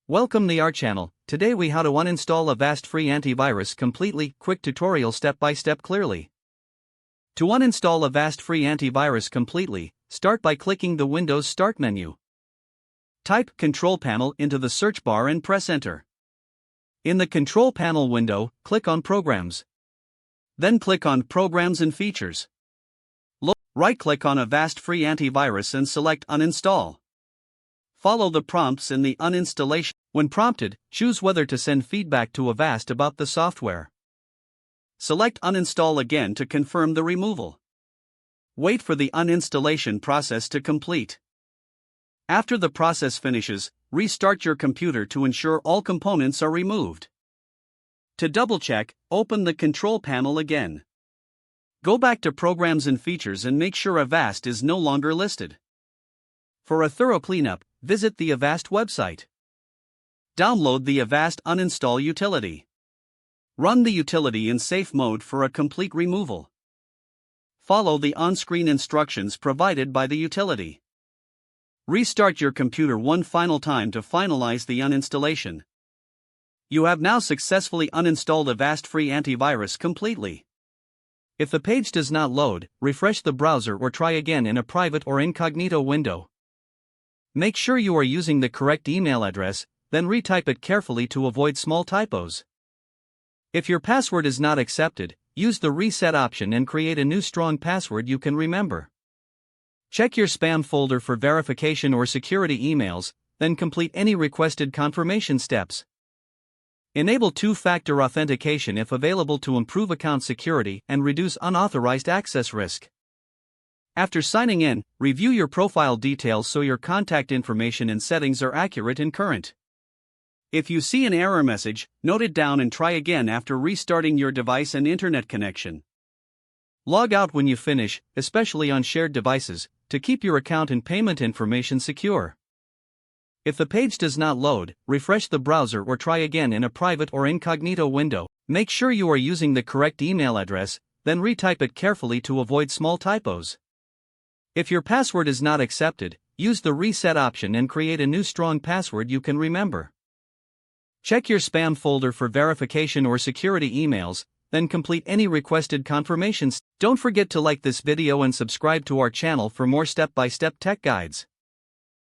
Welcome to our channel. Today we how to uninstall Avast Free Antivirus completely, quick tutorial step by step clearly. To uninstall Avast Free Antivirus completely, start by clicking the Windows Start menu. Type Control Panel into the search bar and press Enter. In the Control Panel window, click on Programs. Then click on Programs and Features. Right-click on Avast Free Antivirus and select Uninstall. Follow the prompts in the uninstallation. When prompted, choose whether to send feedback to Avast about the software. Select Uninstall again to confirm the removal. Wait for the uninstallation process to complete. After the process finishes, restart your computer to ensure all components are removed. To double-check, open the Control Panel again. Go back to Programs and Features and make sure Avast is no longer listed. For a thorough cleanup, visit the Avast website. Download the Avast Uninstall utility. Run the utility in safe mode for a complete removal. Follow the on-screen instructions provided by the utility. Restart your computer one final time to finalize the uninstallation. You have now successfully uninstalled Avast Free Antivirus completely. If the page does not load, refresh the browser or try again in a private or incognito window. Make sure you are using the correct email address, then retype it carefully to avoid small typos. If your password is not accepted, use the reset option and create a new strong password you can remember. Check your spam folder for verification or security emails, then complete any requested confirmation steps. Enable two-factor authentication if available to improve account security and reduce unauthorized access risk. After signing in, review your profile details so your contact information and settings are accurate and current. If you see an error message, note it down and try again after restarting your device and internet connection. Log out when you finish, especially on shared devices, to keep your account and payment information secure. If the page does not load, refresh the browser or try again in a private or incognito window. Make sure you are using the correct email address, then retype it carefully to avoid small typos. If your password is not accepted, use the reset option and create a new strong password you can remember. Check your spam folder for verification or security emails, then complete any requested confirmations. Don't forget to like this video and subscribe to our channel for more step-by-step tech guides.